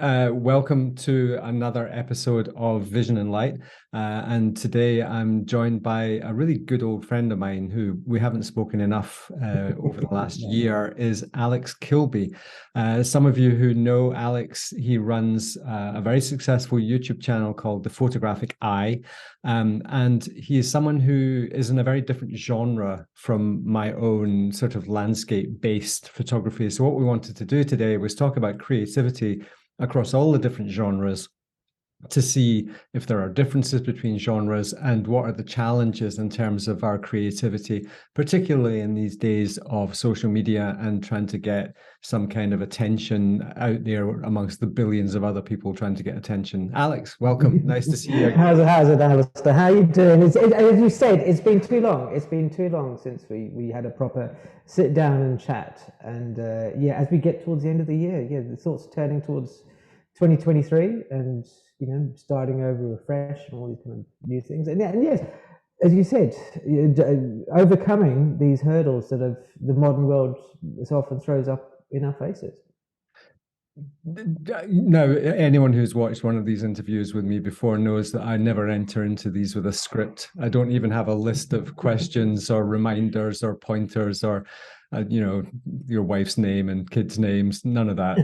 Welcome to another episode of Vision and Light. And today I'm joined by a really good old friend of mine who we haven't spoken enough over the last year, is Alex Kilbee. Some of you who know Alex, he runs a very successful YouTube channel called The Photographic Eye. And he is someone who is in a very different genre from my own sort of landscape-based photography. So what we wanted to do today was talk about creativity across all the different genres, to see if there are differences between genres and what are the challenges in terms of our creativity, particularly in these days of social media and trying to get some kind of attention out there amongst the billions of other people trying to get attention. Alex, welcome. Nice to see you. How's it, Alistair? How are you doing? As you said, it's been too long. It's been too long since we had a proper sit down and chat. And yeah, as we get towards the end of the year, yeah, the thoughts turning towards 2023 and, you know, starting over afresh and all these kind of new things. And yes, as you said, overcoming these hurdles that the modern world so often throws up in our faces. Now, anyone who's watched one of these interviews with me before knows that I never enter into these with a script. I don't even have a list of questions or reminders or pointers or, you know, your wife's name and kids' names, none of that.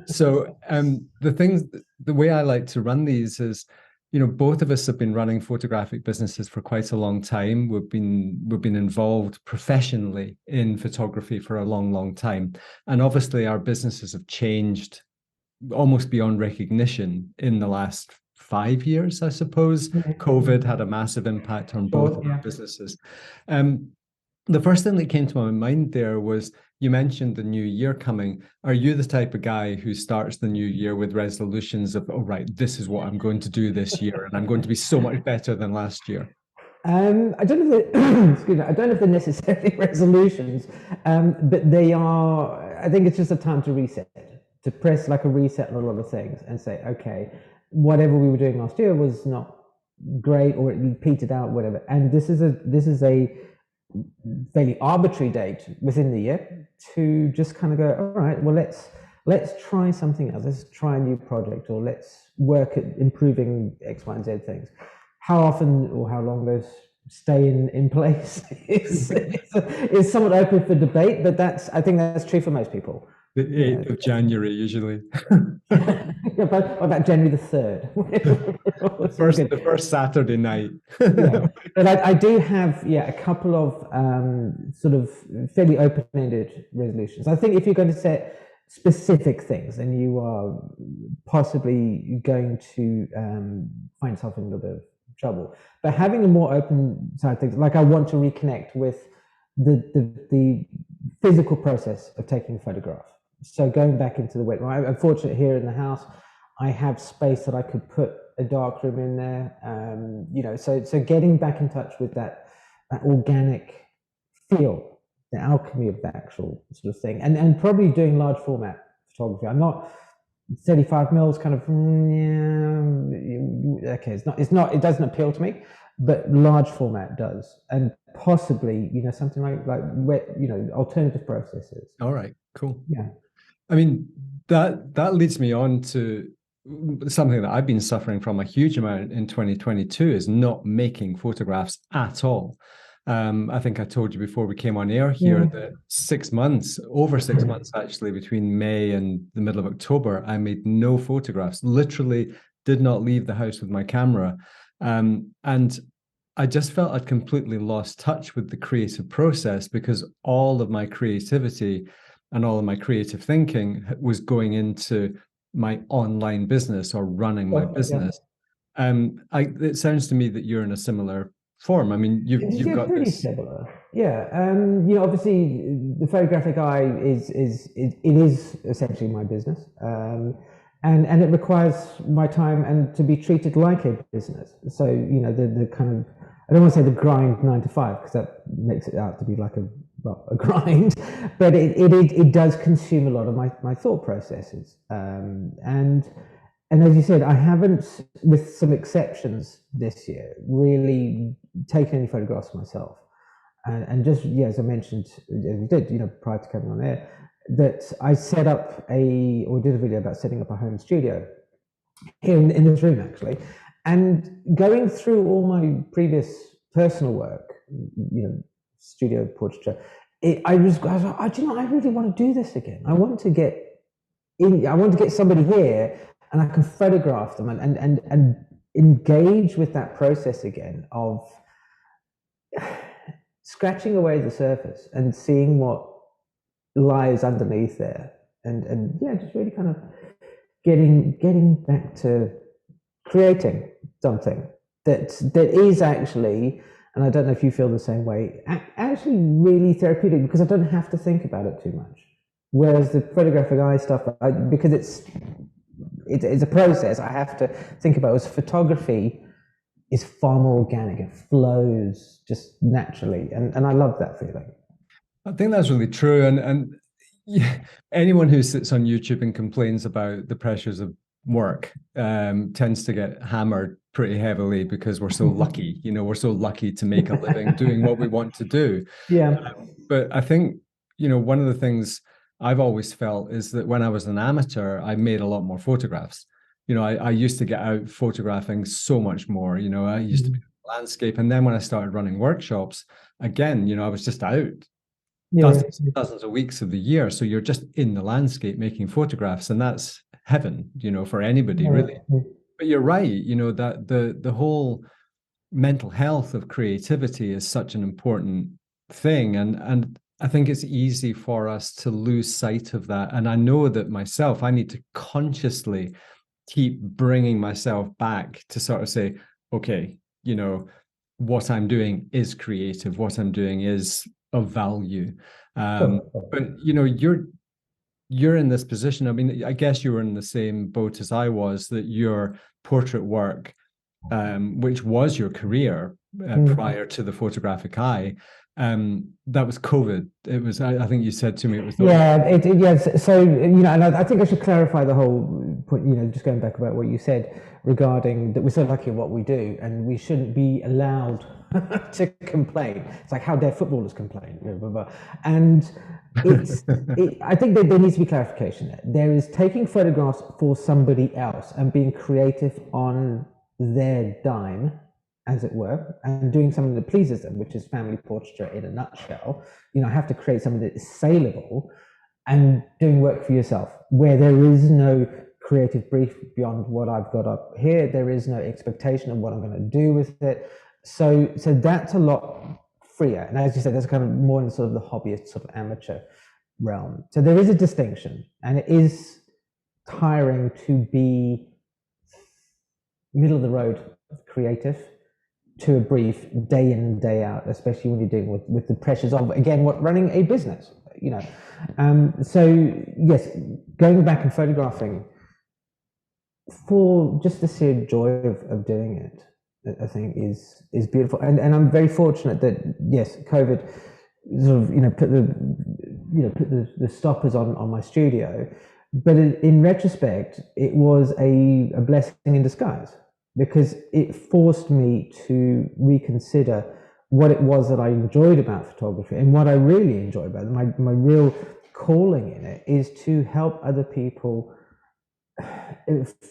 So the way I like to run these is, you know, both of us have been running photographic businesses for quite a long time. We've been involved professionally in photography for a long, long time. And obviously our businesses have changed almost beyond recognition in the last 5 years, I suppose. COVID had a massive impact on both of our businesses. The first thing that came to my mind there was, you mentioned the new year coming. Are you the type of guy who starts the new year with resolutions of, oh, right, this is what I'm going to do this year, and I'm going to be so much better than last year? I don't know if excuse me, I don't know if they're necessarily resolutions, but they are. I think it's just a time to reset, to press like a reset on a lot of things and say, okay, whatever we were doing last year was not great, or it petered out, whatever. And this is a fairly arbitrary date within the year to just kind of go, all right, well, let's try something else. Let's try a new project, or let's work at improving X, Y, and Z things. How often or how long those stay in place is somewhat open for debate, but I think that's true for most people. The 8th of January, usually. What about January the 3rd? the first Saturday night. Yeah. But I do have, a couple of sort of fairly open-ended resolutions. I think if you're going to set specific things, then you are possibly going to find yourself in a little bit of trouble. But having a more open side of things, like I want to reconnect with the physical process of taking a photograph. So going back into the wet room, I'm fortunate here in the house, I have space that I could put a dark room in there. You know, so getting back in touch with that organic feel, the alchemy of the actual sort of thing, and probably doing large format photography. I'm not 35 mils kind of, okay, it doesn't appeal to me, but large format does, and possibly, you know, something like wet, you know, alternative processes. All right, cool. Yeah. I mean, that leads me on to something that I've been suffering from a huge amount in 2022, is not making photographs at all. I think I told you before we came on air here that over 6 months actually, between May and the middle of October, I made no photographs, literally did not leave the house with my camera. And I just felt I'd completely lost touch with the creative process, because all of my creativity and all of my creative thinking was going into my online business or running my business. It sounds to me that you're in a similar form. I mean, you've got pretty this. similar. Yeah. You know, obviously the Photographic Eye is essentially my business. And it requires my time and to be treated like a business. So, you know, the kind of, I don't want to say the grind 9 to 5, because that makes it out to be like a grind, but it does consume a lot of my thought processes. And as you said, I haven't, with some exceptions this year, really taken any photographs myself. And just, as I mentioned, as we did, you know, prior to coming on air, that I set up or did a video about setting up a home studio here in this room, actually. And going through all my previous personal work, studio portraiture, I was like, oh, do you know, I really want to do this again. I want to get somebody here and I can photograph them and engage with that process again of scratching away the surface and seeing what lies underneath there, and yeah, just really kind of getting back to creating something that is actually, and I don't know if you feel the same way, actually really therapeutic, because I don't have to think about it too much. Whereas the photographic eye stuff, because it's a process I have to think about. As photography is far more organic, it flows just naturally, and I love that feeling. I think that's really true, and yeah, anyone who sits on YouTube and complains about the pressures of work tends to get hammered pretty heavily, because we're so lucky, we're so lucky to make a living doing what we want to do. Yeah. But I think, one of the things I've always felt is that when I was an amateur, I made a lot more photographs. I used to get out photographing so much more. I used to be in the landscape. And then when I started running workshops, again, I was just out dozens of weeks of the year. So you're just in the landscape making photographs, and that's heaven, for anybody, really. But you're right, that the whole mental health of creativity is such an important thing. And I think it's easy for us to lose sight of that. And I know that myself, I need to consciously keep bringing myself back to sort of say, okay, what I'm doing is creative, what I'm doing is of value. But you're in this position. I mean, I guess you were in the same boat as I was, that your portrait work, which was your career prior to the photographic eye, that was COVID. It was, I think you said to me, it was. Yes. So, and I think I should clarify the whole point, just going back about what you said regarding that we're so lucky at what we do and we shouldn't be allowed to complain. It's like, how dare footballers complain? Blah, blah, blah. And I think that there needs to be clarification there. There is taking photographs for somebody else and being creative on their dime, as it were, and doing something that pleases them, which is family portraiture in a nutshell. I have to create something that is saleable, and doing work for yourself where there is no creative brief beyond what I've got up here. There is no expectation of what I'm going to do with it. So that's a lot freer. And as you said, that's kind of more in sort of the hobbyist, sort of amateur realm. So there is a distinction, and it is tiring to be middle of the road creative to a brief day in and day out, especially when you're dealing with the pressures of, again, running a business, So yes, going back and photographing for just the sheer joy of doing it, I think is beautiful. And I'm very fortunate that, yes, COVID sort of, put the stoppers on my studio. But in retrospect, it was a blessing in disguise, because it forced me to reconsider what it was that I enjoyed about photography. And what I really enjoy about it, my real calling in it, is to help other people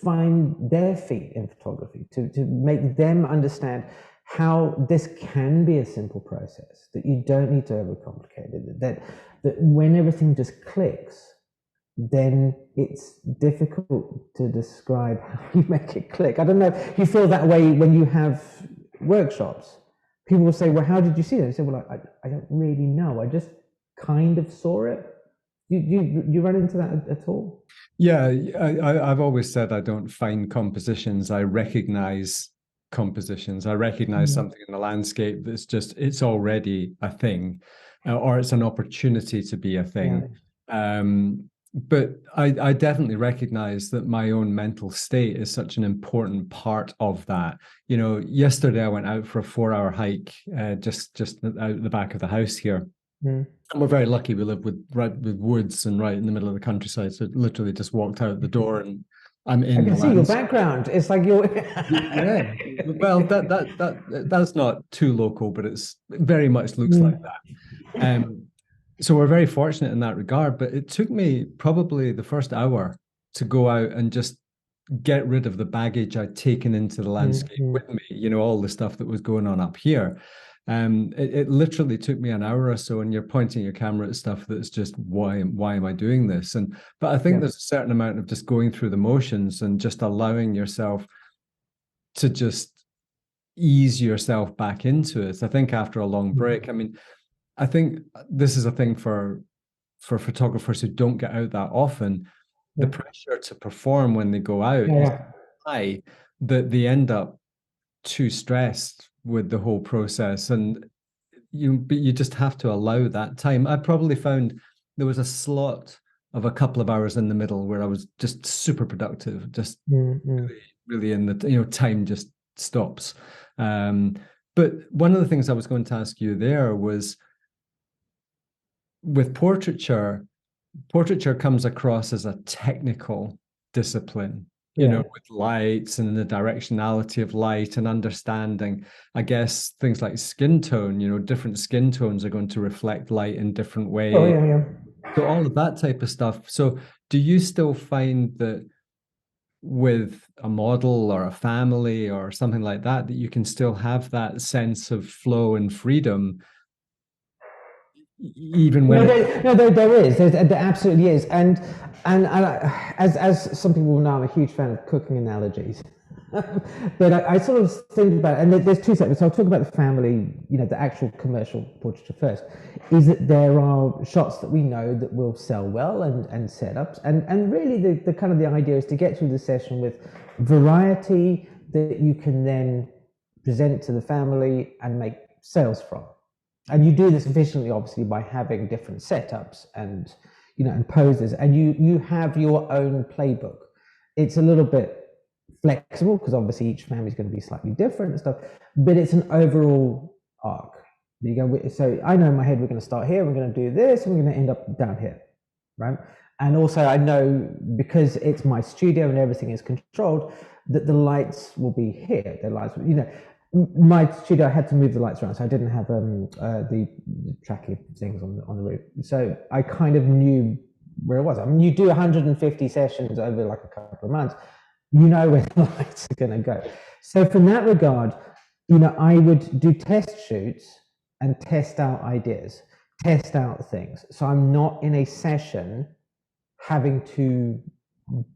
find their feet in photography, to make them understand how this can be a simple process, that you don't need to overcomplicate it, that when everything just clicks, then it's difficult to describe how you make it click. I don't know if you feel that way when you have workshops. People will say, well, how did you see it? I say, well, I don't really know. I just kind of saw it. You run into that at all? Yeah, I've always said I don't find compositions. I recognize compositions. I recognize something in the landscape that's just, it's already a thing, or it's an opportunity to be a thing. Yeah. But I definitely recognize that my own mental state is such an important part of that. Yesterday I went out for a 4-hour hike, just out the back of the house here. And we're very lucky. We live with woods and right in the middle of the countryside. So literally just walked out the door and I'm in. I can see your background. It's like you're. Yeah. Well, that's not too local, but it's very much looks like that. So we're very fortunate in that regard, but it took me probably the first hour to go out and just get rid of the baggage I'd taken into the landscape Mm-hmm. with me, all the stuff that was going on up here. It literally took me an hour or so, and you're pointing your camera at stuff that's just why am I doing this? But I think Yeah. there's a certain amount of just going through the motions and just allowing yourself to just ease yourself back into it. I think after a long break, I mean, I think this is a thing for photographers who don't get out that often. The Yeah. pressure to perform when they go out is Yeah. high that they end up too stressed with the whole process, and but you just have to allow that time. I probably found there was a slot of a couple of hours in the middle where I was just super productive, just Mm-hmm. really in the time just stops. But one of the things I was going to ask you there was with portraiture comes across as a technical discipline, Yeah. with lights and the directionality of light and understanding. I guess things like skin tone, different skin tones are going to reflect light in different Oh ways. yeah, yeah. So all of that type of stuff. So do you still find that with a model or a family or something like that, that you can still have that sense of flow and freedom, even when There is. There absolutely is. As some people know, I'm a huge fan of cooking analogies. But I sort of think about, and there's two segments. So I'll talk about the family, the actual commercial portraiture first. Is that there are shots that we know that will sell well and setups, and really the kind of the idea is to get through the session with variety that you can then present to the family and make sales from. And you do this efficiently, obviously, by having different setups and and poses, and you have your own playbook. It's a little bit flexible because obviously each family is going to be slightly different and stuff, but it's an overall arc. You go, so I know in my head we're going to start here, we're going to do this, and we're going to end up down here, right? And also I know, because it's my studio and everything is controlled, that the lights will be here. The lights, my studio, I had to move the lights around, so I didn't have the tracking things on the roof. So I kind of knew where it was. I mean, you do 150 sessions over like a couple of months, you know where the lights are going to go. So from that regard, I would do test shoots and test out ideas, test out things. So I'm not in a session having to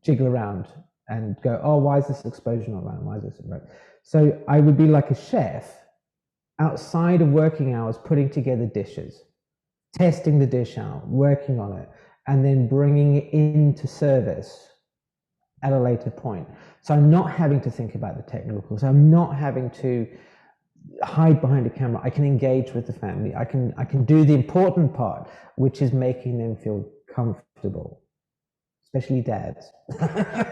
jiggle around and go, oh, why is this exposure not right? Why is this right? So I would be like a chef outside of working hours, putting together dishes, testing the dish out, working on it, and then bringing it into service at a later point. So I'm not having to think about the technical. So I'm not having to hide behind a camera. I can engage with the family. I can do the important part, which is making them feel comfortable, especially dads.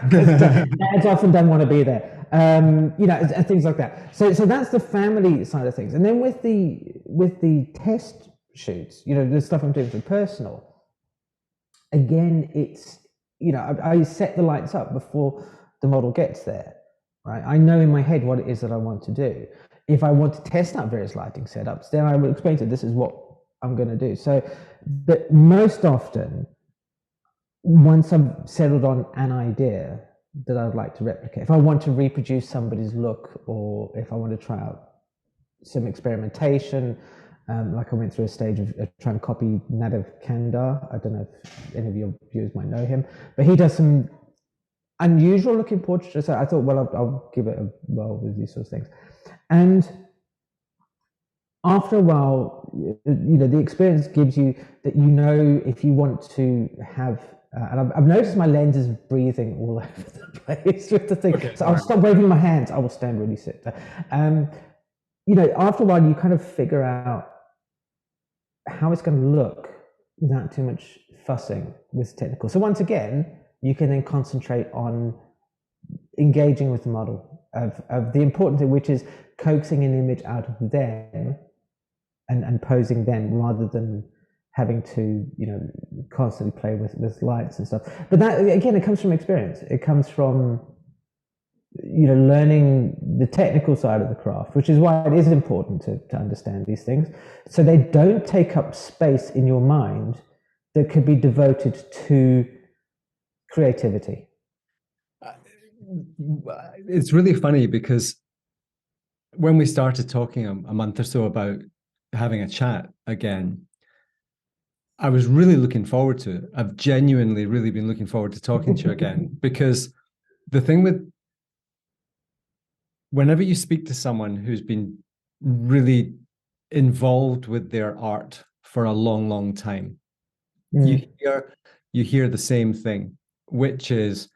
Dads often don't want to be there, and things like that. So that's the family side of things. And then with the test shoots, the stuff I'm doing for personal, again, it's, I set the lights up before the model gets there, right? I know in my head what it is that I want to do. If I want to test out various lighting setups, then I will explain to this is what I'm going to do. So, but most often, once I've settled on an idea that I'd like to replicate, if I want to reproduce somebody's look, or if I want to try out some experimentation, like I went through a stage of trying to copy Nadav Kandar. I don't know if any of your viewers might know him, but he does some unusual looking portraiture. So I thought, well, I'll give it a whirl with these sorts of things. And after a while, the experience gives you that, if you want to have, and I've noticed my lens is breathing all over the place with the thing. Okay, so I'll stop waving my hands. I will stand really sit there. After a while, you kind of figure out how it's going to look without too much fussing with technical. So once again, you can then concentrate on engaging with the model of the important thing, which is coaxing an image out of them and posing them, rather than having to, constantly play with lights and stuff. But that, again, it comes from experience. It comes from learning the technical side of the craft, which is why it is important to understand these things, so they don't take up space in your mind that could be devoted to creativity. It's really funny because when we started talking a month or so about having a chat again, I was really looking forward to it. I've genuinely really been looking forward to talking to you again, because the thing with whenever you speak to someone who's been really involved with their art for a long, long time, you hear the same thing, which is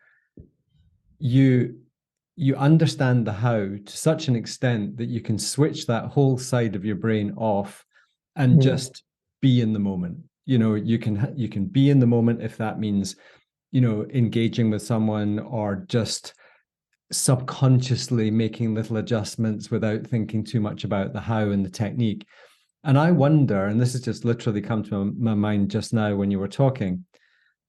you understand the how to such an extent that you can switch that whole side of your brain off and just be in the moment. You can be in the moment, if that means engaging with someone or just subconsciously making little adjustments without thinking too much about the how and the technique. And I wonder, and this has just literally come to my mind just now when you were talking,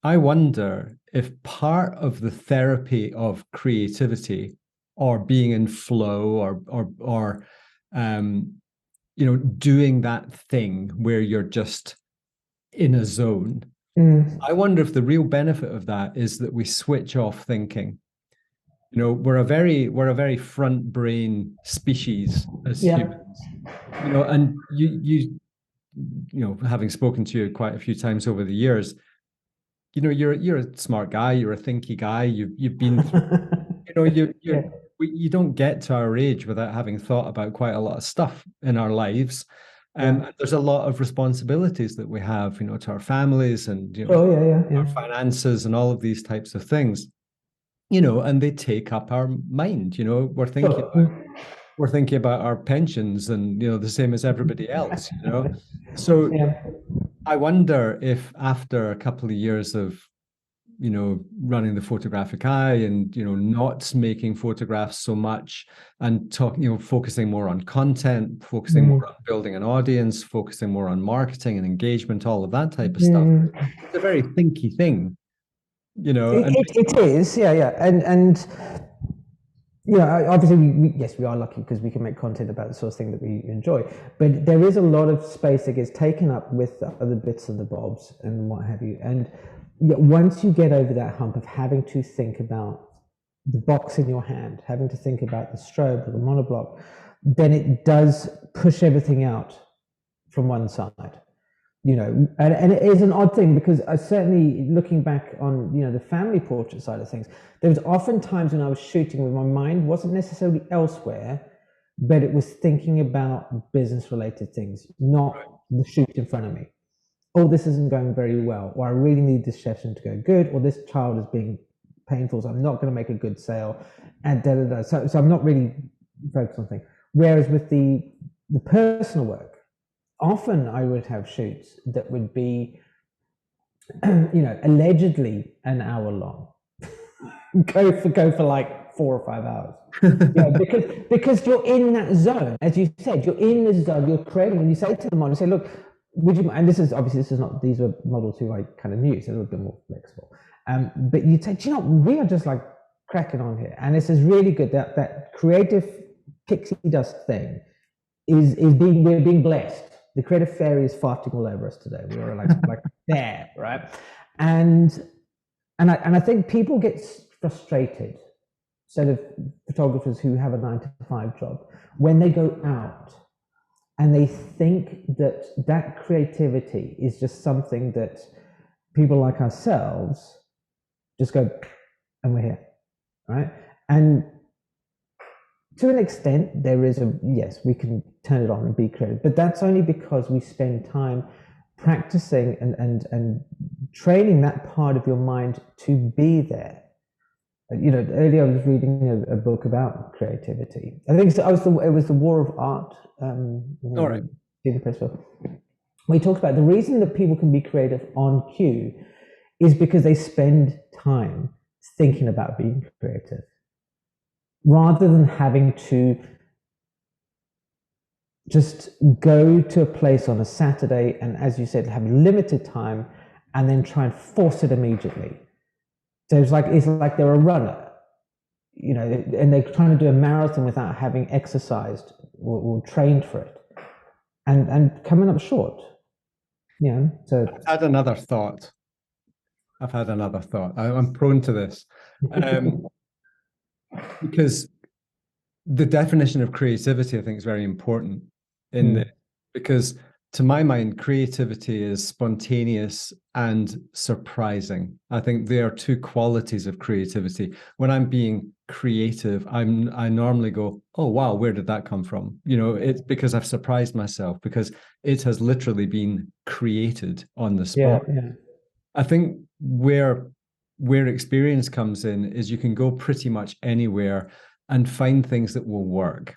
I wonder if part of the therapy of creativity or being in flow or doing that thing where you're just in a zone, I wonder if the real benefit of that is that we switch off thinking. We're a very front brain species as humans. And you having spoken to you quite a few times over the years, you're a smart guy, you're a thinky guy, you've been through, you don't get to our age without having thought about quite a lot of stuff in our lives. And there's a lot of responsibilities that we have, to our families and our finances and all of these types of things. And they take up our mind. We're thinking about our pensions and the same as everybody else. So I wonder if after a couple of years of running the Photographic Eye and not making photographs so much and talking, focusing more on content, focusing more on building an audience, focusing more on marketing and engagement, all of that type of stuff. It's a very thinky thing. It is, and obviously we are lucky because we can make content about the sort of thing that we enjoy, but there is a lot of space that gets taken up with the other bits and the bobs and what have you. And once you get over that hump of having to think about the box in your hand, having to think about the strobe or the monoblock, then it does push everything out from one side. And it is an odd thing because I certainly, looking back on, the family portrait side of things, there was often times when I was shooting where my mind wasn't necessarily elsewhere, but it was thinking about business related things, not the shoot in front of me. Oh, this isn't going very well, or I really need this session to go good, or this child is being painful, so I'm not going to make a good sale, and So I'm not really focused on things. Whereas with the personal work, often I would have shoots that would be, allegedly an hour long, go for like 4 or 5 hours, because you're in that zone, as you said, you're in this zone, you're creating, and you say to the model, say, look, would you? And this is not; these were models who I kind of knew, so a little bit more flexible. But you say, we are just like cracking on here, and this is really good. That creative pixie dust thing we're being blessed. The creative fairy is farting all over us today. We are like there, right? And I think people get frustrated, sort of photographers who have a 9-to-5 job, when they go out and they think that creativity is just something that people like ourselves just go, and we're here, right? And to an extent, there is yes, we can turn it on and be creative, but that's only because we spend time practicing and training that part of your mind to be there. Earlier I was reading a book about creativity. I think it was the War of Art. All right. We talked about the reason that people can be creative on cue is because they spend time thinking about being creative, rather than having to just go to a place on a Saturday and, as you said, have limited time and then try and force it immediately. So it's like they're a runner. and they're trying to do a marathon without having exercised or trained for it, and coming up short. So I've had another thought. I'm prone to this, because the definition of creativity, I think, is very important in this, because to my mind, creativity is spontaneous and surprising. I think they are two qualities of creativity. When I'm being creative, I normally go, oh wow, where did that come from? It's because I've surprised myself, because it has literally been created on the spot. yeah. I think where experience comes in is you can go pretty much anywhere and find things that will work.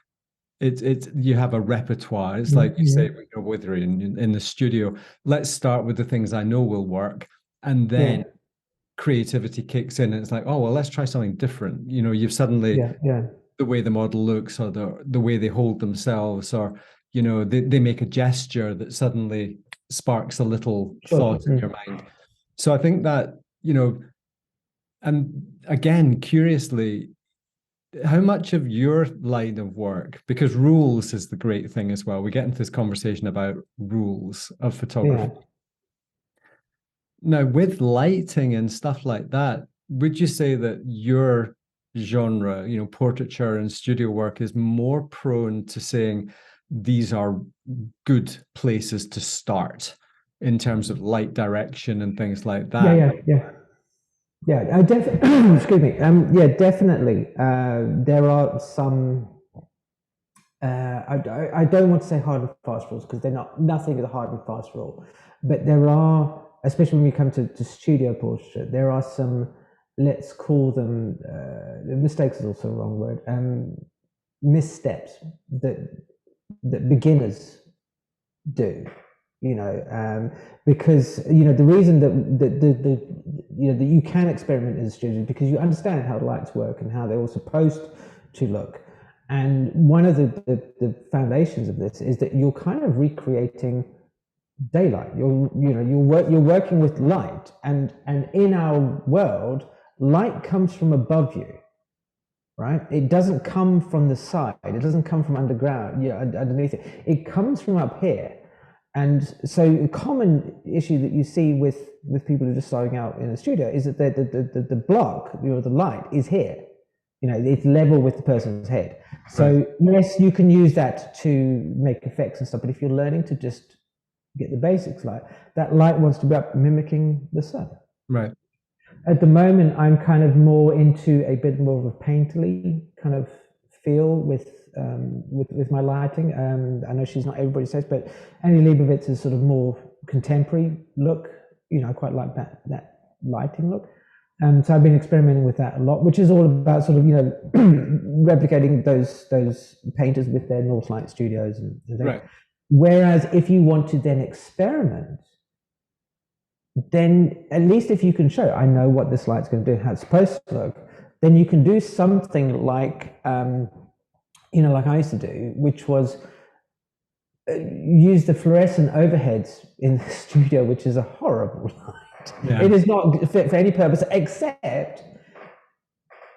You have a repertoire. It's like you say, whether you're in the studio, let's start with the things I know will work, and then creativity kicks in, and it's like, oh well, let's try something different. You've suddenly the way the model looks, or the way they hold themselves, or they make a gesture that suddenly sparks a little thought in your mind. So I think that, and again, curiously, how much of your line of work, because rules is the great thing as well. We get into this conversation about rules of photography. Yeah. Now, with lighting and stuff like that, would you say that your genre, portraiture and studio work, is more prone to saying these are good places to start in terms of light direction and things like that? Yeah, I excuse me. Yeah, definitely. There are some. I don't want to say hard and fast rules, because they're not. Nothing is a hard and fast rule, but there are, especially when we come to studio portraiture, there are some. Let's call them mistakes is also a wrong word. Missteps that beginners do. Because the reason that you can experiment in the studio is because you understand how lights work and how they're all supposed to look. And one of the foundations of this is that you're kind of recreating daylight. You're working with light, and in our world, light comes from above you, right? It doesn't come from the side. It doesn't come from underground, underneath it. It comes from up here. And so a common issue that you see with people who are just starting out in the studio is that the block, the light is here. It's level with the person's head. So yes, you can use that to make effects and stuff, but if you're learning to just get the basics light, that light wants to be up mimicking the sun. Right. At the moment, I'm kind of more into a bit more of a painterly kind of feel with my lighting. I know she's not everybody's taste, but Annie Leibovitz is sort of more contemporary look. I quite like that lighting look. So I've been experimenting with that a lot, which is all about sort of replicating those painters with their Northlight studios and things. Right. Whereas if you want to then experiment, then at least if you can show, I know what this light's going to do, how it's supposed to look, then you can do something like like I used to do, which was use the fluorescent overheads in the studio, which is a horrible light. Yeah. It is not fit for any purpose except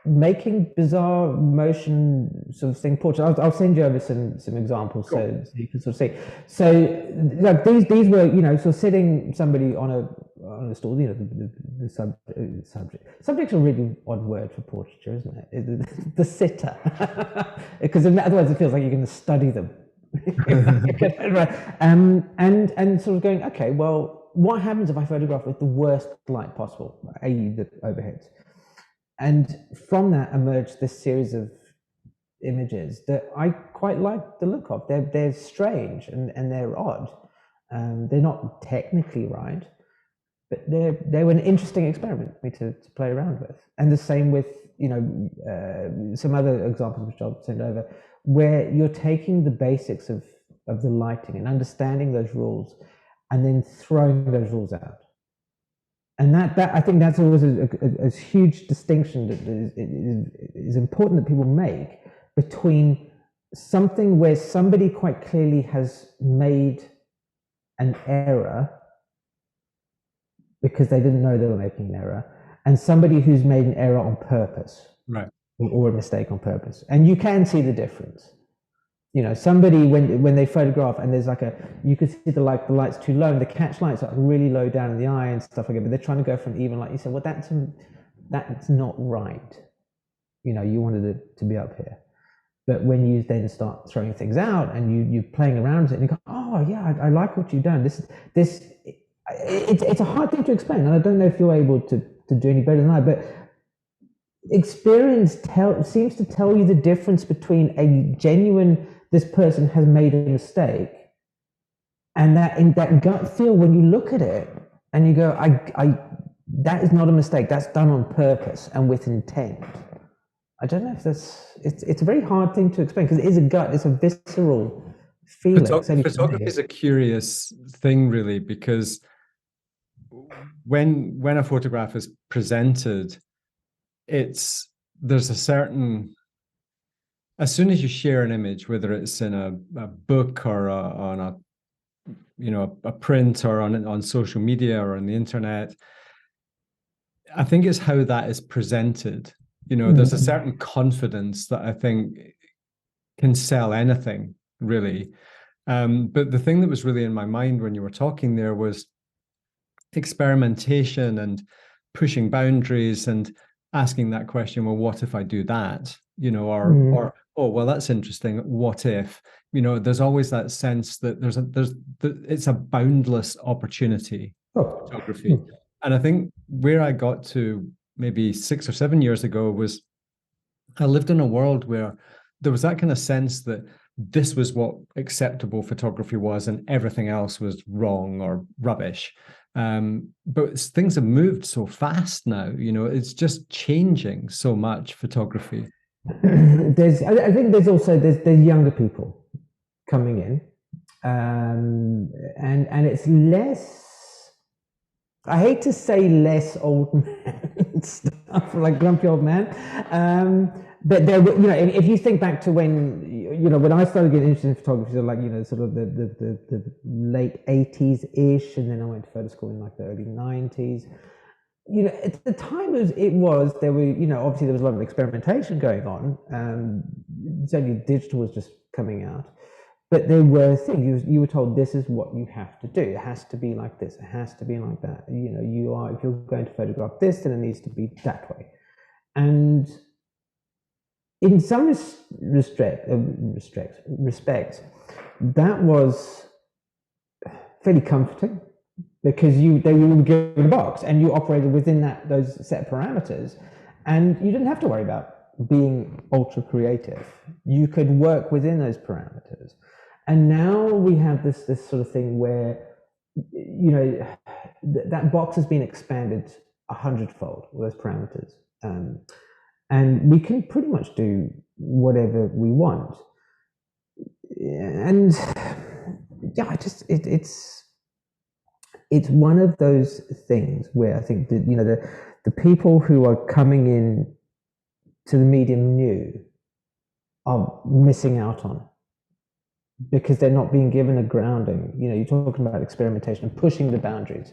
making bizarre motion sort of thing portraits. I'll send you over some examples. Cool. So you can sort of see. So like these were sort of sitting somebody on a stool. The subject's a really odd word for portraiture, isn't it? The sitter, because otherwise it feels like you're going to study them. And sort of going, okay, well, what happens if I photograph with the worst light possible, i.e. the overheads? And from that emerged this series of images that I quite like the look of. They're strange and they're odd. They're not technically right, but they were an interesting experiment for me to play around with. And the same with some other examples which I'll send over, where you're taking the basics of the lighting and understanding those rules, and then throwing those rules out. And that I think that's always a huge distinction that is important that people make between something where somebody quite clearly has made an error because they didn't know they were making an error, and somebody who's made an error on purpose. Right. or a mistake on purpose. And you can see the difference. You know, somebody when they photograph and there's like you could see the light's too low and the catch lights are really low down in the eye and stuff like that, but they're trying to go for an even light. You said, well, that's not right. You know, you wanted it to be up here. But when you then start throwing things out and you're playing around with it and you go, oh yeah, I like what you've done. It's a hard thing to explain, and I don't know if you're able to do any better than I, but experience seems to tell you the difference between a genuine, this person has made a mistake, and that in that gut feel when you look at it and you go, that is not a mistake, that's done on purpose and with intent. I don't know if it's a very hard thing to explain because it is a gut, it's a visceral feeling. Photography is a curious thing, really, because when a photograph is presented, there's a certain, as soon as you share an image, whether it's in a book or on a print or on social media or on the internet, I think it's how that is presented. You know, there's a certain confidence that I think can sell anything, really. But the thing that was really in my mind when you were talking there was experimentation and pushing boundaries and asking that question, well, what if I do that? You know, or oh, well, that's interesting. What if? You know, there's always that sense that it's a boundless opportunity, photography. And I think where I got to maybe 6 or 7 years ago was I lived in a world where there was that kind of sense that this was what acceptable photography was and everything else was wrong or rubbish. But things have moved so fast now, you know, it's just changing so much, photography. I think there's also younger people coming in, and it's less, I hate to say less old man stuff, like grumpy old man, but there, you know, if you think back to when I started getting interested in photography, so like, you know, sort of the late 80s ish, and then I went to photo school in like the early 90s. You know, at the time there were, you know, obviously there was a lot of experimentation going on. Certainly digital was just coming out, but there were things you were told, this is what you have to do. It has to be like this. It has to be like that. You know, if you're going to photograph this, then it needs to be that way. And in some respects, that was fairly comforting, because they were given a box and you operated within those set parameters, and you didn't have to worry about being ultra creative. You could work within those parameters. And now we have this sort of thing where, you know, that box has been expanded 100-fold with those parameters, and we can pretty much do whatever we want. And yeah, it's one of those things where I think that, you know, the people who are coming in to the medium new are missing out on, because they're not being given a grounding. You know, you're talking about experimentation and pushing the boundaries.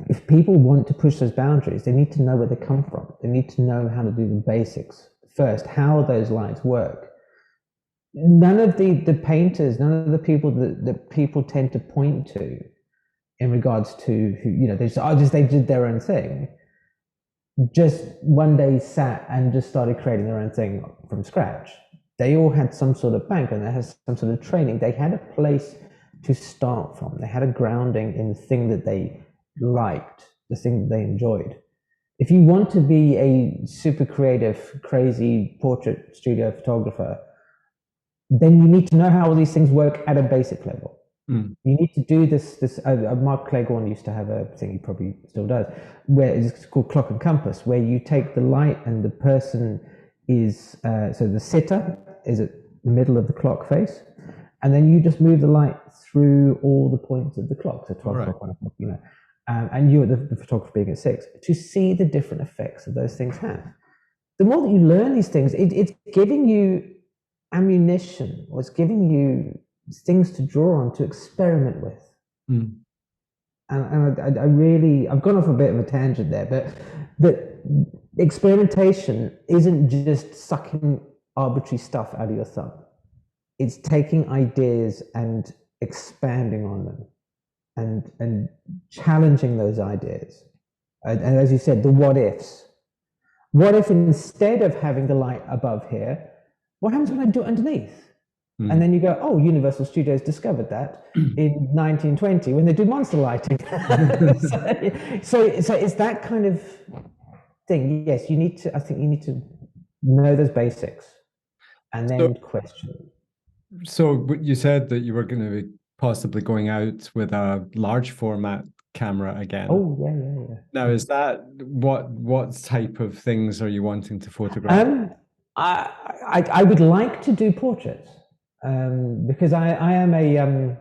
If people want to push those boundaries, they need to know where they come from. They need to know how to do the basics first, how those lights work. None of the painters, none of the people that people tend to point to in regards to who, you know, they did their own thing, just one day sat and just started creating their own thing from scratch. They all had some sort of background, they had some sort of training, they had a place to start from, they had a grounding in the thing that they liked, the thing that they enjoyed. If you want to be a super creative, crazy portrait studio photographer, then you need to know how all these things work at a basic level. You need to do this. Mark Clegorn used to have a thing, he probably still does, where it's called clock and compass, where you take the light and the person is, so the sitter is at the middle of the clock face, and then you just move the light through all the points of the clock, so 12 o'clock, 1 o'clock, you know, and you're the photographer being at 6, to see the different effects that those things have. The more that you learn these things, it's giving you ammunition, or it's giving you things to draw on, to experiment with. And I've gone off a bit of a tangent there, but experimentation isn't just sucking arbitrary stuff out of your thumb. It's taking ideas and expanding on them and challenging those ideas. And as you said, the what ifs. What if instead of having the light above here, what happens when I do it underneath? And then you go, oh, Universal Studios discovered that in 1920 when they do monster lighting. so it's that kind of thing. Yes, I think you need to know those basics and then question. So you said that you were going to be possibly going out with a large format camera again. Oh, yeah. Now, is that what type of things are you wanting to photograph? I would like to do portraits. Because I'm a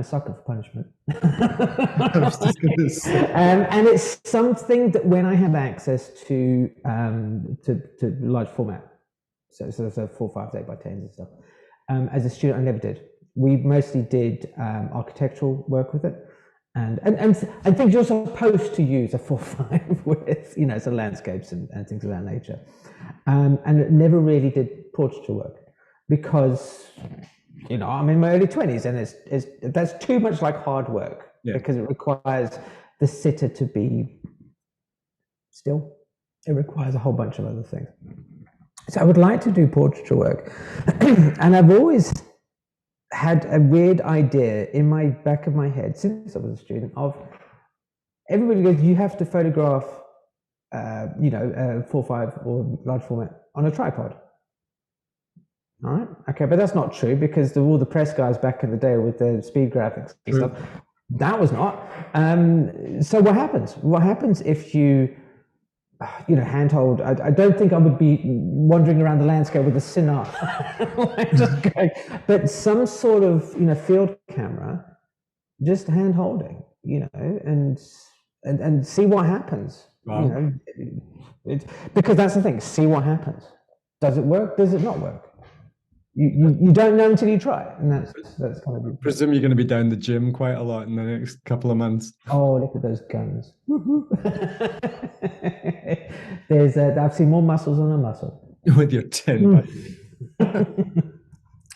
sucker for punishment. And it's something that when I have access to large format, so 4, 5, 8 by 10s and stuff, as a student I never did. We mostly did architectural work with it, and things you're supposed to use a 4.5 with, so landscapes and things of that nature, and it never really did portraiture work. Because, I'm in my early 20s and that's too much like hard work, because it requires the sitter to be still. It requires a whole bunch of other things. So I would like to do portraiture work. And I've always had a weird idea in my back of my head since I was a student of everybody goes, you have to photograph, 4.5 or large format on a tripod. All right. Okay, but that's not true, because all the press guys back in the day with their speed graphics and stuff, that was not. So what happens? What happens if you, handhold? I don't think I would be wandering around the landscape with a Sinar, just going, but some sort of field camera, just hand holding, and see what happens. Wow. Because that's the thing. See what happens. Does it work? Does it not work? You don't know until you try, and that's kind of. I presume you're going to be down the gym quite a lot in the next couple of months. Oh, look at those guns! I've seen more muscles than a muscle with your 10.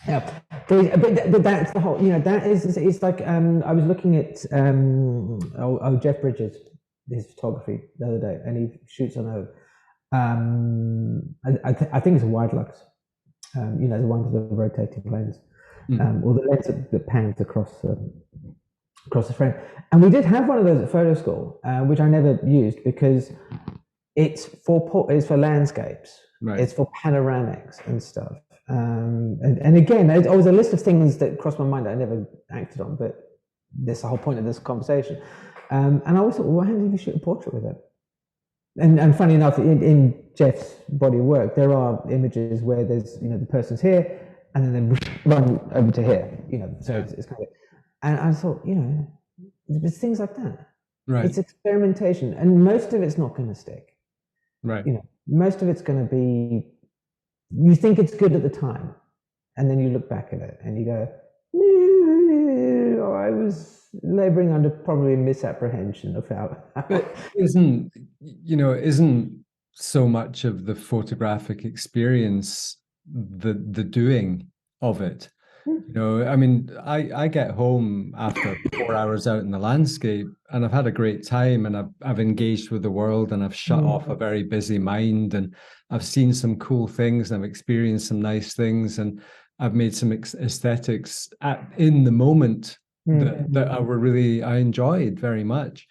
Yeah, but that's the whole. That is. It's like I was looking at Jeff Bridges, his photography the other day, and he shoots on I think it's a wide lux. The one with the rotating lens, or the lens that pans across the frame. And we did have one of those at photo school, which I never used because it's for landscapes, right. It's for panoramics and stuff. And again, there was a list of things that crossed my mind that I never acted on, but that's the whole point of this conversation. And I always thought, well, what happens if you shoot a portrait with it? And funny enough, in Jeff's body of work, there are images where there's, the person's here, and then they run over to here, so it's kind of, and I thought, there's things like that. Right. It's experimentation, and most of it's not going to stick. Right. Most of it's going to be, you think it's good at the time, and then you look back at it and you go, I was laboring under probably a misapprehension of how. But isn't so much of the photographic experience the doing of it? I get home after 4 hours out in the landscape, and I've had a great time, and I've engaged with the world, and I've shut off a very busy mind, and I've seen some cool things, and I've experienced some nice things, and I've made some aesthetics in the moment that I enjoyed very much.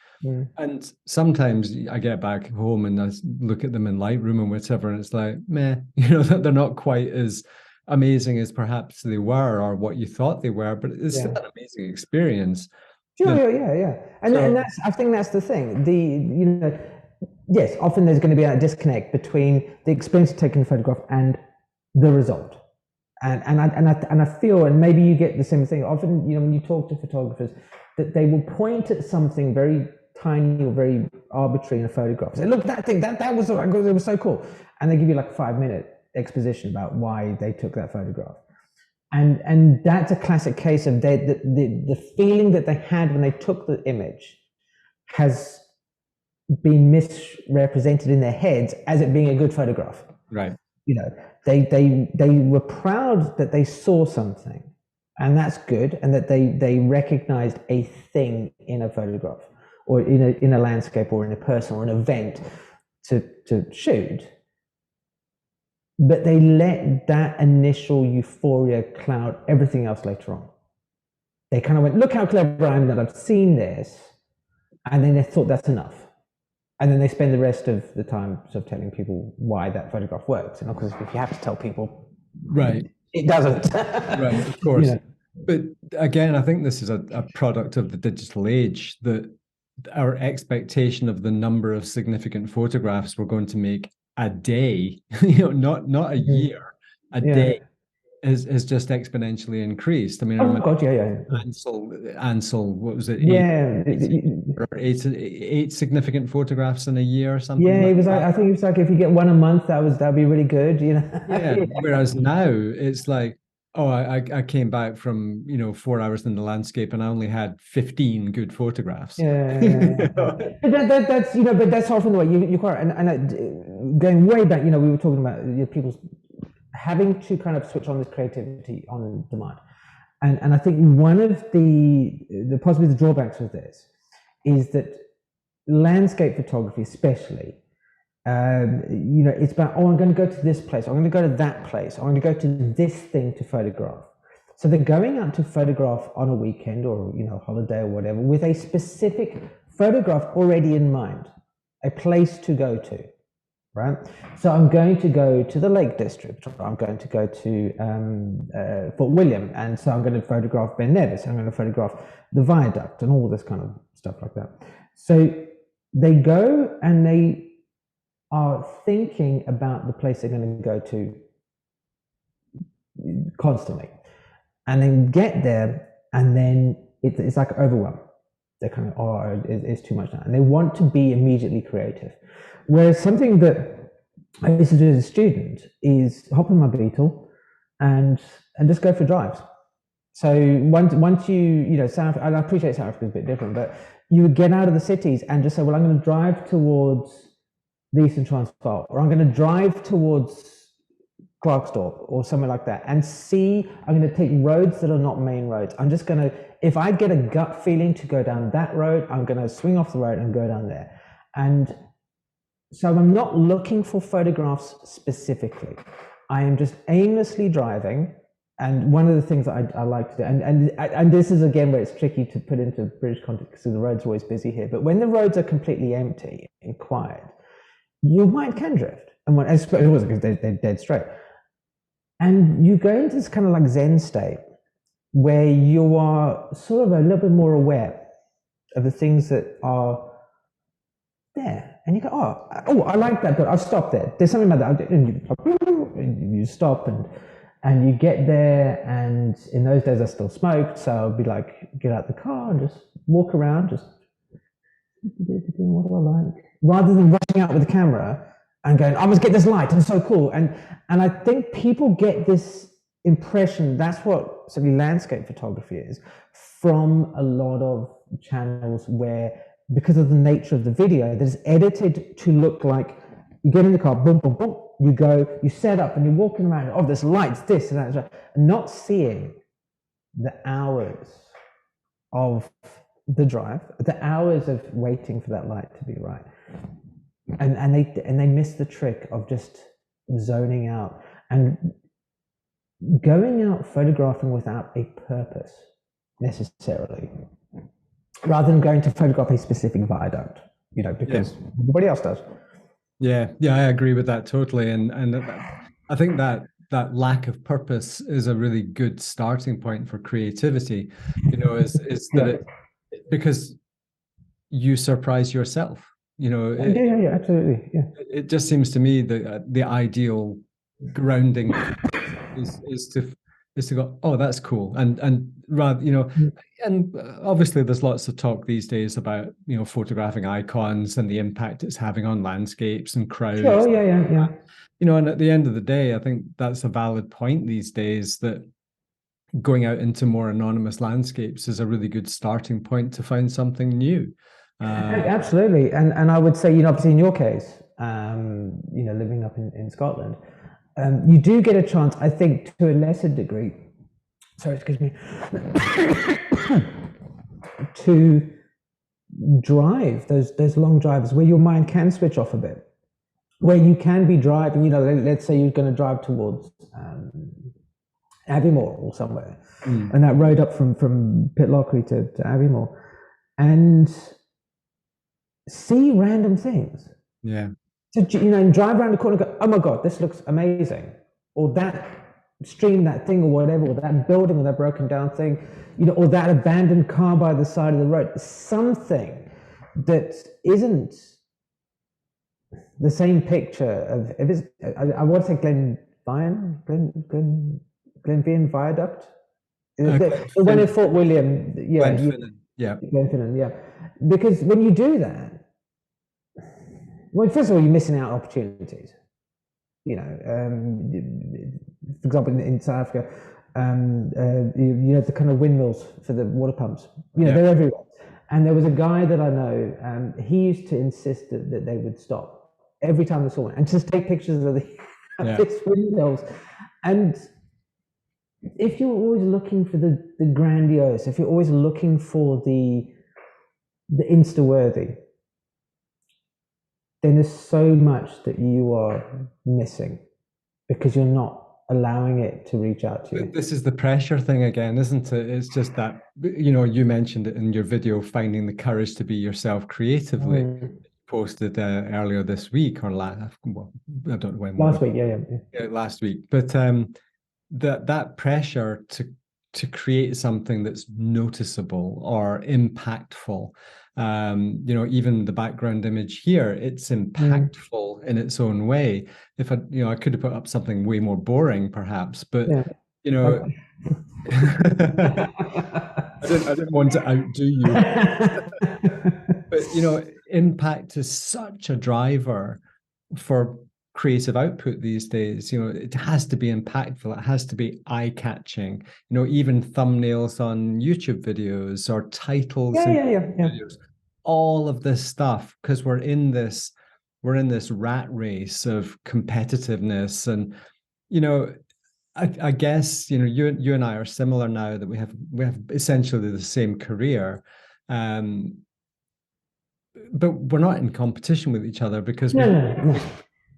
And sometimes I get back home and I look at them in Lightroom and whatever, and it's like, meh, they're not quite as amazing as perhaps they were or what you thought they were, but it's still an amazing experience. Yeah. And that's, I think that's the thing. Yes, often there's going to be a disconnect between the experience of taking a photograph and the result. And I feel, and maybe you get the same thing. Often, when you talk to photographers, that they will point at something very tiny or very arbitrary in a photograph. Say, look, that thing, that was, it was so cool. And they give you like a 5-minute exposition about why they took that photograph. And that's a classic case of the feeling that they had when they took the image has been misrepresented in their heads as it being a good photograph. Right. You know, they were proud that they saw something, and that's good, and that they recognized a thing in a photograph, or in a landscape, or in a person, or an event to shoot. But they let that initial euphoria cloud everything else later on. They kind of went, look how clever I am that I've seen this, and then they thought that's enough. And then they spend the rest of the time sort of telling people why that photograph works. And of course, if you have to tell people, right, it doesn't. right, of course. You know. But again, I think this is a product of the digital age, that our expectation of the number of significant photographs we're going to make a day, not a year, a day, has just exponentially increased. I mean, God, yeah. Ansel, what was it? Yeah, eight significant photographs in a year or something. Yeah, it was like, I think it was like, if you get one a month, that'd be really good, you know. Yeah. Whereas now it's like, oh, I came back from 4 hours in the landscape and I only had 15 good photographs. Yeah. But that's but that's often the way you're quite right. And going way back, we were talking about people having to kind of switch on this creativity on demand. And I think one of the possibly the drawbacks of this is that landscape photography, especially, it's about, I'm going to go to this place, I'm going to go to that place, I'm going to go to this thing to photograph. So they're going out to photograph on a weekend or holiday or whatever, with a specific photograph already in mind, a place to go to. Right, so I'm going to go to the Lake District, or I'm going to go to Fort William, and so I'm going to photograph Ben Nevis, I'm going to photograph the viaduct, and all this kind of stuff like that. So they go and they are thinking about the place they're going to go to constantly, and then get there, and then it's like overwhelm. They're kind of, it's too much now, and they want to be immediately creative. Whereas something that I used to do as a student is hop on my Beetle and just go for drives. So once South, I appreciate South Africa is a bit different, but you would get out of the cities and just say, well, I'm going to drive towards the Eastern Transvaal, or I'm going to drive towards Klerksdorp or somewhere like that, and I'm going to take roads that are not main roads. I'm just going to, if I get a gut feeling to go down that road, I'm going to swing off the road and go down there. And so I'm not looking for photographs specifically. I am just aimlessly driving. And one of the things that I like to do, and this is again where it's tricky to put into British context because the roads are always busy here, but when the roads are completely empty and quiet, your mind can drift. And when, it wasn't because they're dead straight. And you go into this kind of like Zen state where you are sort of a little bit more aware of the things that are there. And you go, oh, I like that, but I'll stop there. There's something about that. And you stop and you get there, and in those days I still smoked, so I'll be like, get out the car and just walk around, just what do I like? Rather than rushing out with the camera and going, I must get this light, it's so cool. And I think people get this impression, that's what certainly landscape photography is, from a lot of channels where, because of the nature of the video, that is edited to look like you get in the car, boom, boom, boom, you go, you set up, and you're walking around, oh, there's lights, this and that, and not seeing the hours of the drive, the hours of waiting for that light to be right. And they miss the trick of just zoning out and going out photographing without a purpose necessarily, rather than going to photograph a specific viaduct, because everybody else does. Yeah, I agree with that totally. And I think that lack of purpose is a really good starting point for creativity, is that because you surprise yourself, absolutely. Yeah. It just seems to me that the ideal grounding is to go, oh, that's cool, and rather, and obviously there's lots of talk these days about photographing icons and the impact it's having on landscapes and crowds. Oh, yeah. And at the end of the day, I think that's a valid point these days, that going out into more anonymous landscapes is a really good starting point to find something new. Absolutely. And I would say, obviously in your case, living up in Scotland, you do get a chance, I think, to a lesser degree, sorry, excuse me, to drive those long drives where your mind can switch off a bit, where you can be driving, let's say you're going to drive towards Aviemore or somewhere, and that road up from Pitlochry to Aviemore, and see random things. Yeah. So, and drive around the corner and go, oh my God, this looks amazing. Or that stream, that thing or whatever, or that building or that broken down thing, or that abandoned car by the side of the road. Something that isn't the same picture of, I want to say Glenvian Viaduct. The one in Fort William. Yeah. Glenfinnan, yeah. Because when you do that, well, first of all, you're missing out on opportunities. For example, in South Africa, the kind of windmills for the water pumps. They're everywhere. And there was a guy that I know. He used to insist that they would stop every time they saw one and just take pictures of these windmills. And if you're always looking for the grandiose, if you're always looking for the Insta-worthy, then there's so much that you are missing because you're not allowing it to reach out to you. This is the pressure thing again, isn't it? It's just that, you mentioned it in your video, finding the courage to be yourself creatively. Posted earlier this week or I don't know when. Last week, yeah, last week. But that pressure to create something that's noticeable or impactful. Even the background image here, it's impactful in its own way. If I could have put up something way more boring, perhaps, but okay. I didn't want to outdo you. But impact is such a driver for creative output these days. It has to be impactful. It has to be eye-catching. Even thumbnails on YouTube videos or titles videos. All of this stuff, because we're in this rat race of competitiveness. And I guess you and I are similar now that we have essentially the same career, but we're not in competition with each other because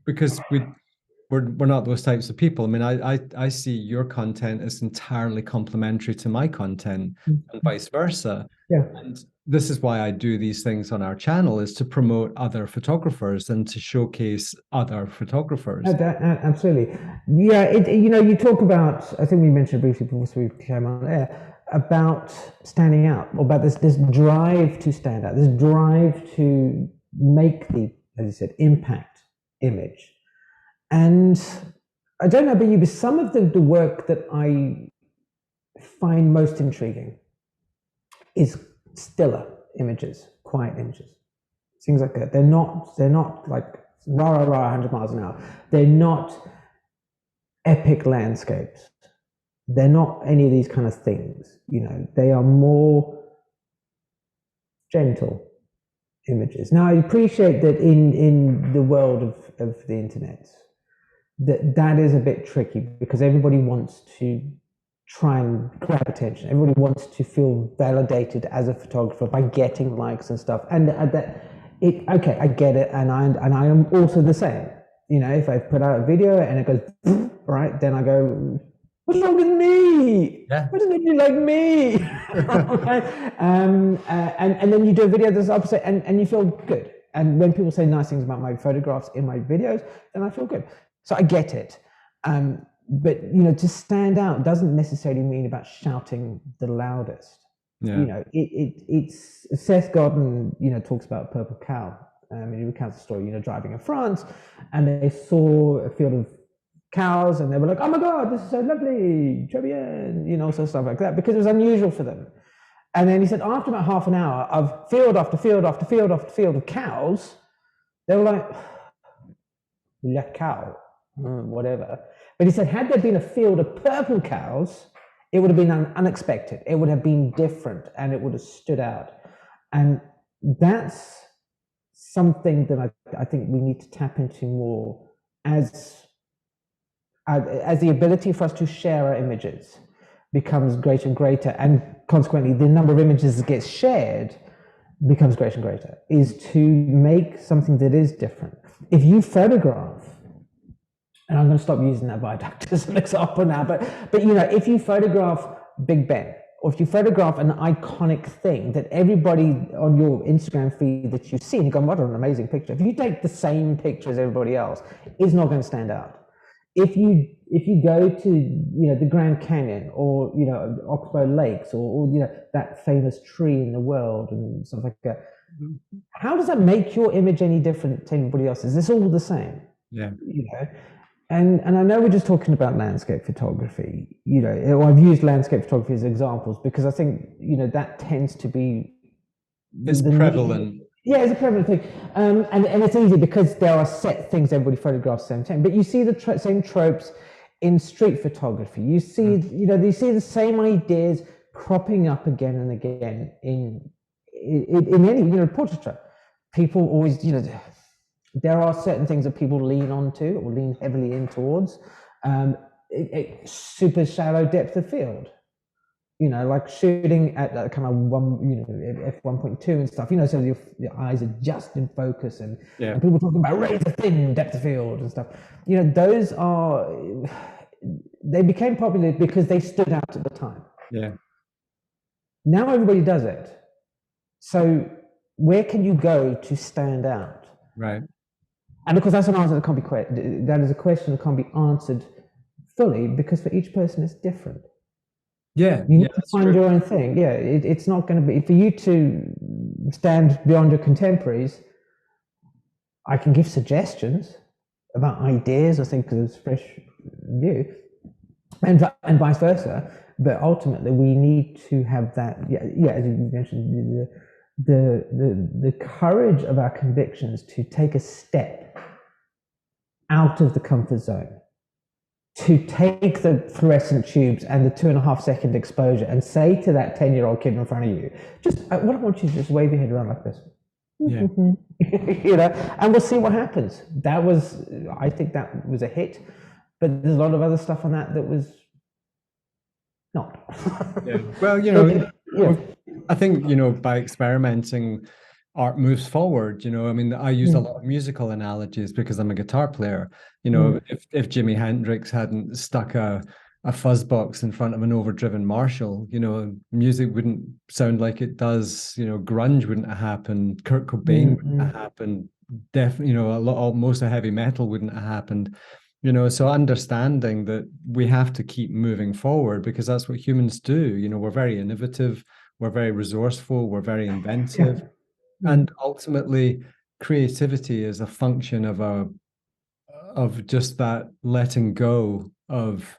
because we're not those types of people. I mean, I see your content as entirely complementary to my content and vice versa. Yeah. And this is why I do these things on our channel, is to promote other photographers and to showcase other photographers. Absolutely. Yeah. You talk about, I think we mentioned briefly before we came on air, about standing out, or about this drive to stand out, this drive to make the, as you said, impact image. And I don't know about you, but some of the work that I find most intriguing is stiller images, quiet images, things like that. They're not like rah, rah, rah, 100 miles an hour. They're not epic landscapes. They're not any of these kind of things. They are more gentle images. Now, I appreciate that in the world of the internet, that is a bit tricky because everybody wants to try and grab attention. Everybody wants to feel validated as a photographer by getting likes and stuff. And okay, I get it, and I am also the same. If I put out a video and it goes right, then I go, what's wrong with me? Yeah. Why doesn't it like me? And then you do a video that's opposite, and you feel good. And when people say nice things about my photographs in my videos, then I feel good. So I get it. But to stand out doesn't necessarily mean about shouting the loudest. Yeah. It's Seth Godin, talks about Purple Cow. He recounts a story, driving in France, and they saw a field of cows, and they were like, "Oh my God, this is so lovely, très bien," so stuff like that, because it was unusual for them. And then he said, after about half an hour of field after field after field after field of cows, they were like, "La cow," whatever. But he said, had there been a field of purple cows, it would have been unexpected. It would have been different, and it would have stood out. And that's something that I think we need to tap into more as the ability for us to share our images becomes greater and greater, and consequently the number of images that gets shared becomes greater and greater, is to make something that is different. If you photograph, and I'm going to stop using that viaduct as an example now, but if you photograph Big Ben, or if you photograph an iconic thing that everybody on your Instagram feed that you see, and you go, what an amazing picture. If you take the same picture as everybody else, it's not going to stand out. If you go to the Grand Canyon, or Oxbow Lakes, or that famous tree in the world and stuff like that, how does that make your image any different to anybody else's? It's all the same. Yeah. And I know we're just talking about landscape photography, or I've used landscape photography as examples because I think that tends to be prevalent. Yeah, it's a prevalent thing, and it's easy because there are set things everybody photographs at the same time. But you see the same tropes in street photography. You see, you see the same ideas cropping up again and again in any portraiture. People always, there are certain things that people lean onto or lean heavily in towards. Super shallow depth of field. Like shooting at kind of f1.2 and stuff, so your eyes are just in focus, and people talking about razor thin depth of field and stuff. Those they became popular because they stood out at the time. Yeah. Now everybody does it. So where can you go to stand out? Right. And of course, that's an answer that can't be that is a question that can't be answered fully because for each person it's different. Yeah, you need to find your own thing. Yeah, it's not going to be for you to stand beyond your contemporaries. I can give suggestions about ideas, I think, because it's fresh view, and vice versa. But ultimately, we need to have that. Yeah, as you mentioned, the courage of our convictions to take a step out of the comfort zone, to take the fluorescent tubes and the 2.5 second exposure and say to that 10-year-old kid in front of you, what I want you to just wave your head around like this. Yeah. And we'll see what happens. I think that was a hit, but there's a lot of other stuff on that was not. Yeah. Well, I think, by experimenting, art moves forward. I used a lot of musical analogies because I'm a guitar player. If Jimi Hendrix hadn't stuck a fuzz box in front of an overdriven Marshall, music wouldn't sound like it does. Grunge wouldn't have happened. Kurt Cobain wouldn't have happened. Most of heavy metal wouldn't have happened. So understanding that we have to keep moving forward because that's what humans do. We're very innovative, we're very resourceful, we're very inventive. Yeah. And ultimately, creativity is a function of just that letting go of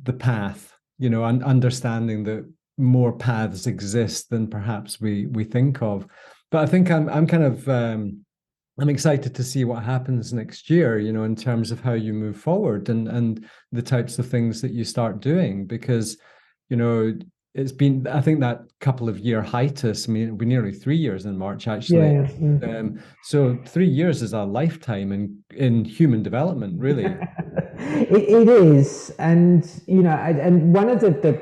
the path, and understanding that more paths exist than perhaps we think of. But I think I'm kind of I'm excited to see what happens next year, in terms of how you move forward and the types of things that you start doing, because it's been, I think, that couple of year hiatus. I mean, it'll be nearly 3 years in March, actually. Yeah. So 3 years is a lifetime in human development, really. It is, and and one of the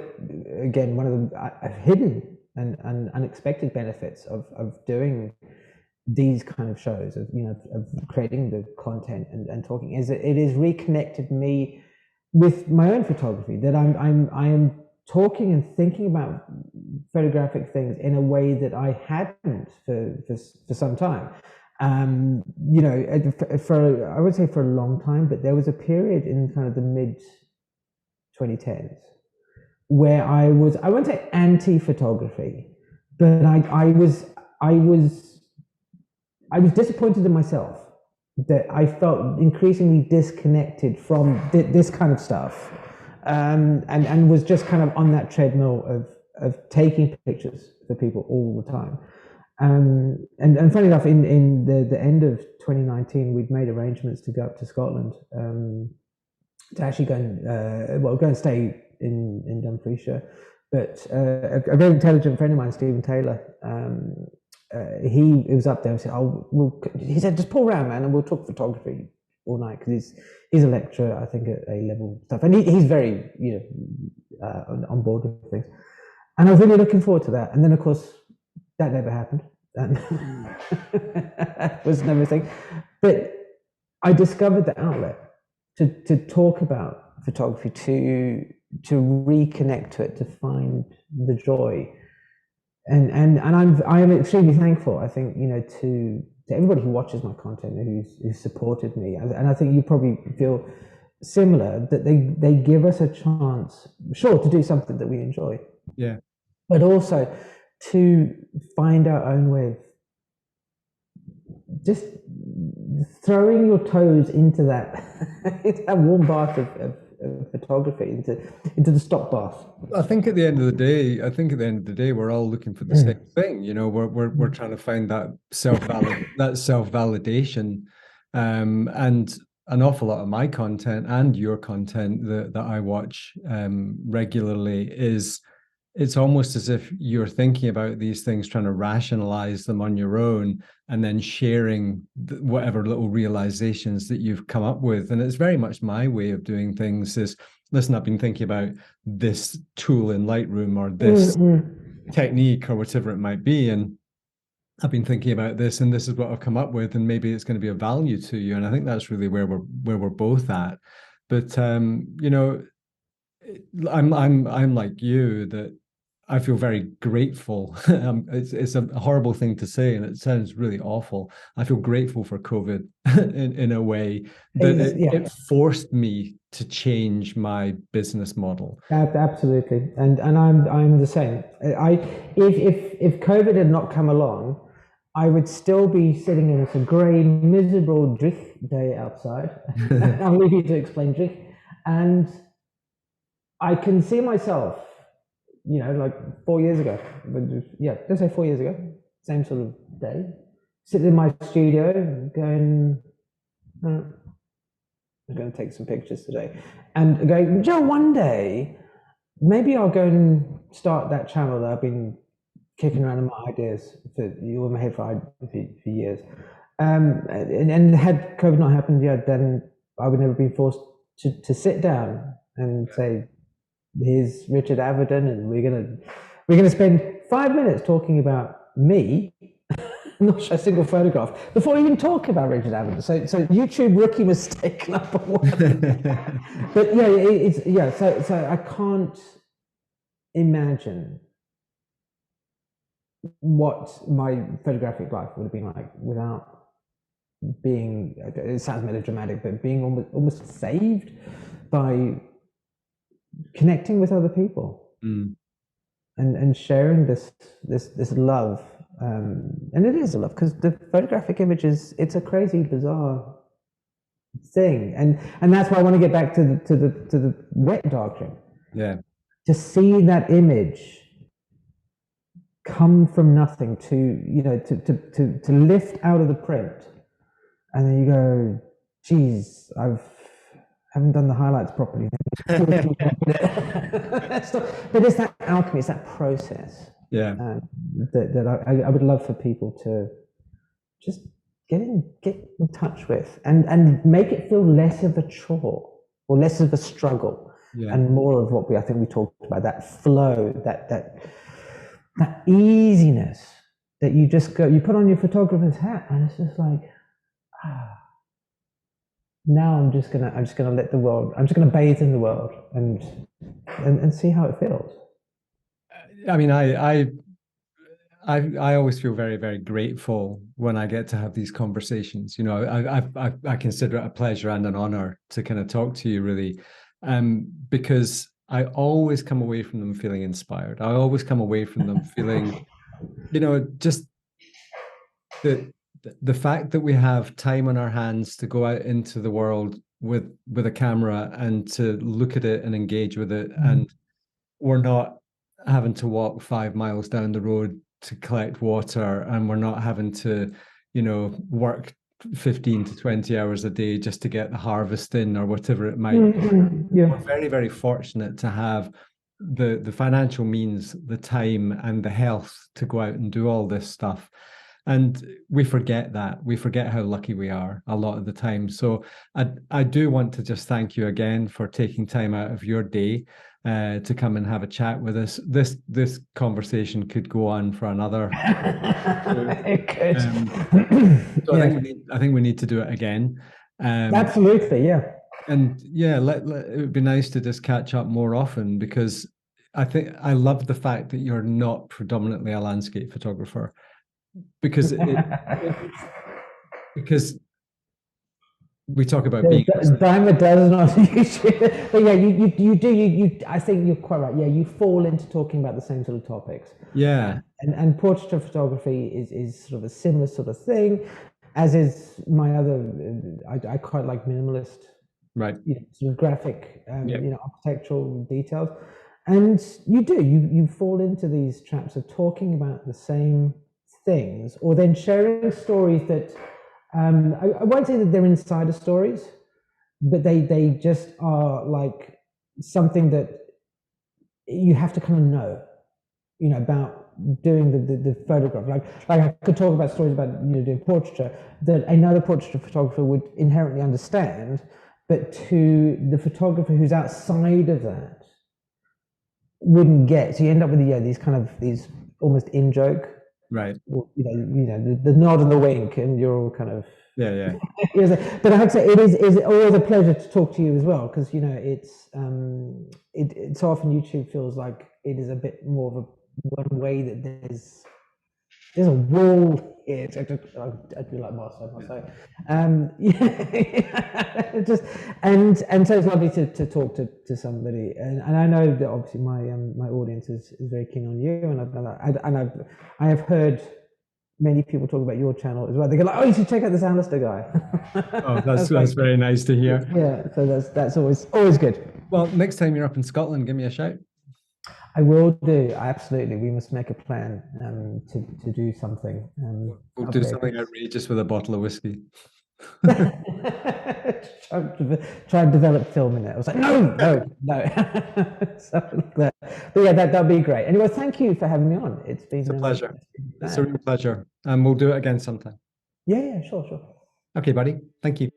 hidden and unexpected benefits of doing these kind of shows, of creating the content and talking, is that it has reconnected me with my own photography. That I am talking and thinking about photographic things in a way that I hadn't for some time. I would say for a long time, but there was a period in kind of the mid 2010s where I wouldn't say anti-photography, but I was disappointed in myself that I felt increasingly disconnected from this kind of stuff. And was just kind of on that treadmill of taking pictures for people all the time. And funny enough, in the end of 2019, we'd made arrangements to go up to Scotland to actually go and stay in Dumfriesshire. But a very intelligent friend of mine, Stephen Taylor, he was up there and said, "Oh, he said, just pull around, man, and we'll talk photography all night," because he's a lecturer, I think, at A-level stuff, and he's very, on board with things. And I was really looking forward to that. And then, of course, that never happened. That was never a thing. But I discovered the outlet to talk about photography, to reconnect to it, to find the joy. And I'm extremely thankful, I think, to everybody who watches my content, who's supported me. And I think you probably feel similar, that they give us a chance, sure, to do something that we enjoy. Yeah. But also to find our own way of just throwing your toes into that warm bath of photography, into the stock bath. I think at the end of the day, we're all looking for the same thing. We're trying to find that self-validation, and an awful lot of my content and your content that I watch regularly it's almost as if you're thinking about these things, trying to rationalize them on your own, and then sharing whatever little realizations that you've come up with. And it's very much my way of doing things is, listen, I've been thinking about this tool in Lightroom or this technique or whatever it might be. And I've been thinking about this, and this is what I've come up with, and maybe it's going to be of value to you. And I think that's really where we're both at. But I'm like you, that I feel very grateful. It's a horrible thing to say, and it sounds really awful. I feel grateful for COVID in a way that it forced me to change my business model. Absolutely, and I'm the same. If COVID had not come along, I would still be sitting in this grey, miserable Drich day outside. I'll leave you to explain Drich, and I can see myself, like 4 years ago, let's say 4 years ago, same sort of day, sitting in my studio going, I'm going to take some pictures today, and going, one day, maybe I'll go and start that channel that I've been kicking around in my ideas in my head for years. And had COVID not happened, then I would never be forced to sit down and say, here's Richard Avedon, and we're gonna spend 5 minutes talking about me, not show a single photograph before we even talk about Richard Avedon. So YouTube rookie mistake number one. But so I can't imagine what my photographic life would have been like without being, it sounds melodramatic, but being almost saved by connecting with other people and sharing this love, and it is a love, because the photographic image it's a crazy, bizarre thing, and that's why I want to get back to the wet darkroom. Yeah, to see that image come from nothing to lift out of the print, and then you go, geez, haven't done the highlights properly. But it's that alchemy, it's that process. Yeah. That I would love for people to just get in touch with, and make it feel less of a chore or less of a struggle, and more of what I think we talked about, that flow, that easiness, that you just go, you put on your photographer's hat, and it's just like, now I'm just gonna let the world, I'm just gonna bathe in the world and see how it feels. I mean, I always feel very, very grateful when I get to have these conversations. I consider it a pleasure and an honor to kind of talk to you, really, because I always come away from them feeling inspired. I always come away from them feeling, just the fact that we have time on our hands to go out into the world with a camera and to look at it and engage with it, and we're not having to walk 5 miles down the road to collect water, and we're not having to work 15 to 20 hours a day just to get the harvest in, or whatever it might be. We're very, very fortunate to have the financial means, the time and the health to go out and do all this stuff. And we forget that. We forget how lucky we are a lot of the time. So I do want to just thank you again for taking time out of your day to come and have a chat with us. This conversation could go on for another. It could. So I think we need to do it again. Absolutely, yeah. And yeah, it would be nice to just catch up more often, because I think I love the fact that you're not predominantly a landscape photographer, because because we talk about being Diamond does not but yeah, you do I think you're quite right. Yeah, you fall into talking about the same sort of topics. Yeah. And portraiture photography is sort of a similar sort of thing, as is my other I quite like minimalist, right, sort of graphic architectural details. And you fall into these traps of talking about the same things, or then sharing stories that I won't say that they're insider stories, but they just are like something that you have to kind of know, about doing the photograph. Like I could talk about stories about doing portraiture that another portraiture photographer would inherently understand, but to the photographer who's outside of that wouldn't get. So you end up with these almost in joke. Right. The nod and the wink, and you're all kind of yeah. But I have to say, it is always a pleasure to talk to you as well, because it's so often YouTube feels like it is a bit more of a one way, that there's a wall here. I do like Marcel. Just and so it's lovely to talk to somebody, and I know that obviously my audience is very keen on you, and I have heard many people talk about your channel as well. They go like, "Oh, you should check out this Alistair guy." Oh, that's very nice to hear. Yeah, so that's always good. Well, next time you're up in Scotland, give me a shout. I will do, absolutely. We must make a plan to do something. We'll do something outrageous with a bottle of whiskey. Try and develop film in it. I was like, no. Something like that. But yeah, that'd be great. Anyway, thank you for having me on. It's been a pleasure. It's a real pleasure. And we'll do it again sometime. Yeah, sure. Okay, buddy. Thank you.